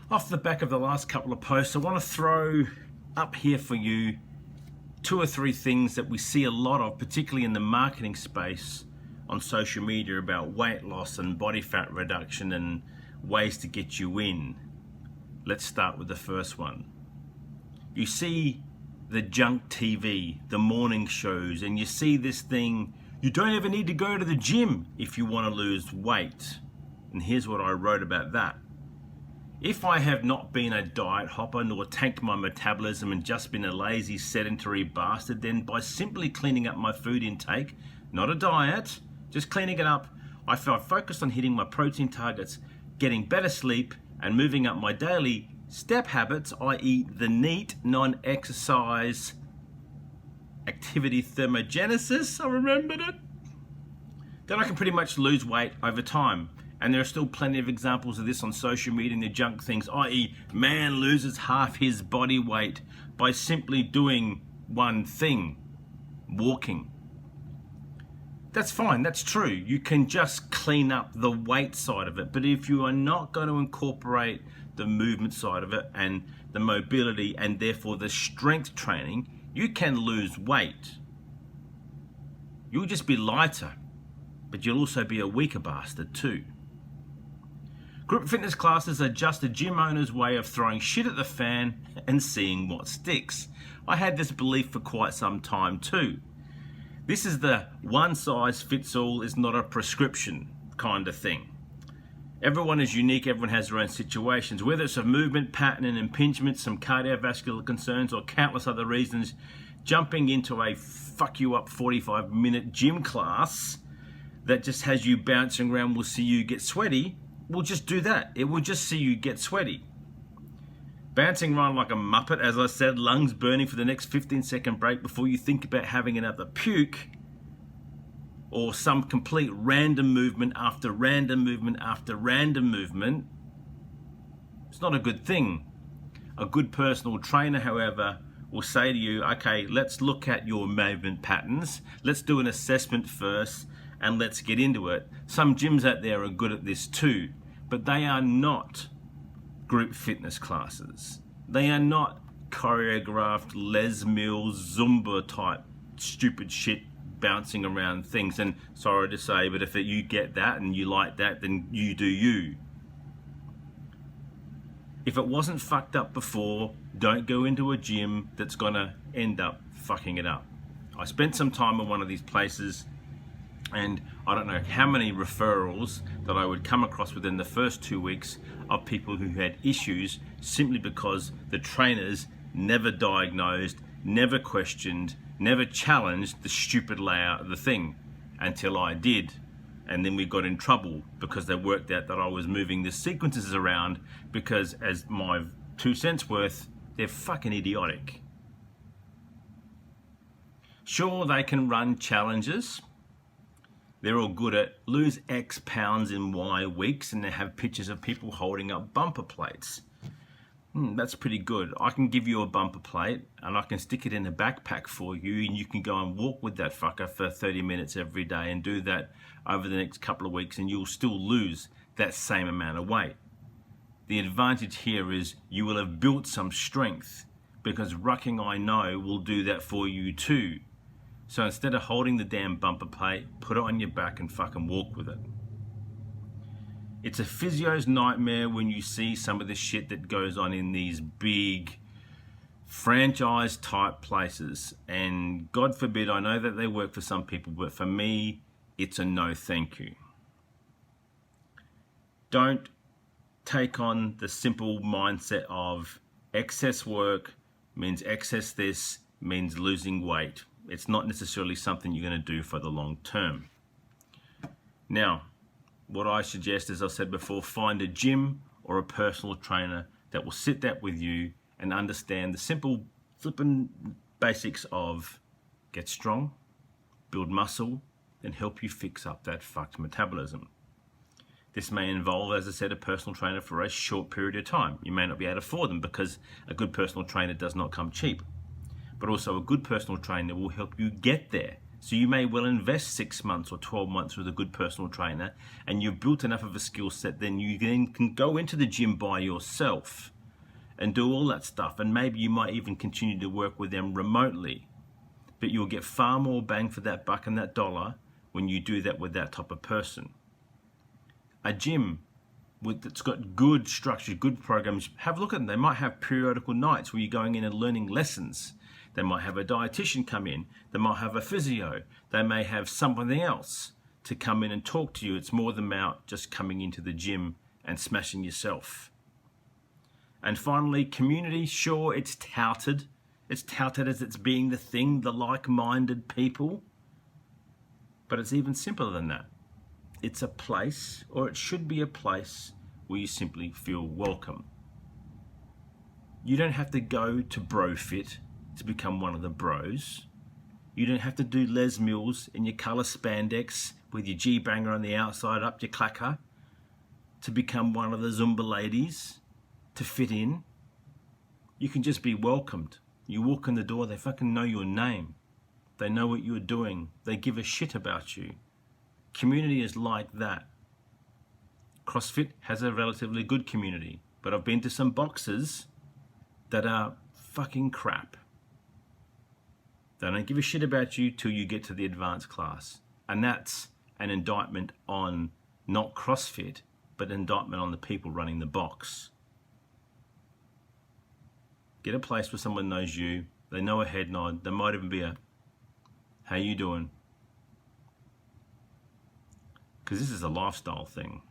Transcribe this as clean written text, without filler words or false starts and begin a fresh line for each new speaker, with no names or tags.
Off the back of the last couple of posts, I want to throw up here for you 2 or 3 things that we see a lot of, particularly in the marketing space on social media, about weight loss and body fat reduction and ways to get you in. Let's start with the first one. You see the junk TV, the morning shows, and you see this thing, you don't ever need to go to the gym if you want to lose weight. And here's what I wrote about that. If I have not been a diet hopper nor tanked my metabolism and just been a lazy sedentary bastard, then by simply cleaning up my food intake, not a diet, just cleaning it up, I focused on hitting my protein targets, getting better sleep, and moving up my daily step habits, i.e. the NEAT, non-exercise activity thermogenesis, I remembered it, then I can pretty much lose weight over time. And there are still plenty of examples of this on social media and the junk things, i.e. man loses half his body weight by simply doing one thing, walking. That's fine, that's true. You can just clean up the weight side of it. But if you are not going to incorporate the movement side of it and the mobility and therefore the strength training, you can lose weight. You'll just be lighter, but you'll also be a weaker bastard too. Group fitness classes are just a gym owner's way of throwing shit at the fan and seeing what sticks. I had this belief for quite some time too. This is the one size fits all is not a prescription kind of thing. Everyone is unique, everyone has their own situations. Whether it's a movement pattern and impingement, some cardiovascular concerns, or countless other reasons, jumping into a fuck you up 45-minute gym class that just has you bouncing around will see you get sweaty, we'll just do that. It will just see you get sweaty. Bouncing around like a muppet, as I said, lungs burning for the next 15-second break before you think about having another puke, or some complete random movement after random movement after random movement, it's not a good thing. A good personal trainer, however, will say to you, okay, let's look at your movement patterns, let's do an assessment first, and let's get into it. Some gyms out there are good at this too, but they are not group fitness classes. They are not choreographed Les Mills Zumba type stupid shit bouncing around things. And sorry to say, but if you get that and you like that, then you do you. If it wasn't fucked up before, don't go into a gym that's gonna end up fucking it up. I spent some time in one of these places, and I don't know how many referrals that I would come across within the first 2 weeks of people who had issues simply because the trainers never diagnosed, never questioned, never challenged the stupid layout of the thing until I did. And then we got in trouble because they worked out that I was moving the sequences around because, as my 2 cents worth, they're fucking idiotic. Sure, they can run challenges. They're all good at lose X pounds in Y weeks, and they have pictures of people holding up bumper plates. That's pretty good. I can give you a bumper plate and I can stick it in a backpack for you, and you can go and walk with that fucker for 30 minutes every day and do that over the next couple of weeks, and you'll still lose that same amount of weight. The advantage here is you will have built some strength, because rucking, I know, will do that for you too. So instead of holding the damn bumper plate, put it on your back and fucking walk with it. It's a physio's nightmare when you see some of the shit that goes on in these big franchise type places. And God forbid, I know that they work for some people, but for me, it's a no thank you. Don't take on the simple mindset of excess work means excess this, means losing weight. It's not necessarily something you're going to do for the long term. Now, what I suggest, as I said before, find a gym or a personal trainer that will sit that with you and understand the simple flipping basics of get strong, build muscle, and help you fix up that fucked metabolism. This may involve, as I said, a personal trainer for a short period of time. You may not be able to afford them because a good personal trainer does not come cheap. But also a good personal trainer will help you get there. So you may well invest 6 months or 12 months with a good personal trainer, and you've built enough of a skill set, then you then can go into the gym by yourself and do all that stuff. And maybe you might even continue to work with them remotely, but you'll get far more bang for that buck and that dollar when you do that with that type of person. A gym that's got good structure, good programs, have a look at them. They might have periodical nights where you're going in and learning lessons. They might have a dietitian come in. They might have a physio. They may have something else to come in and talk to you. It's more than about just coming into the gym and smashing yourself. And finally, community. Sure, it's touted. It's touted as it's being the thing, the like-minded people. But it's even simpler than that. It's a place, or it should be a place, where you simply feel welcome. You don't have to go to BroFit to become one of the bros. You don't have to do Les Mills in your colour spandex with your G-banger on the outside, up your clacker, to become one of the Zumba ladies, to fit in. You can just be welcomed. You walk in the door, they fucking know your name. They know what you're doing. They give a shit about you. Community is like that. CrossFit has a relatively good community, but I've been to some boxes that are fucking crap. They don't give a shit about you till you get to the advanced class. And that's an indictment on not CrossFit, but an indictment on the people running the box. Get a place where someone knows you. They know a head nod. There might even be a, how you doing? Because this is a lifestyle thing.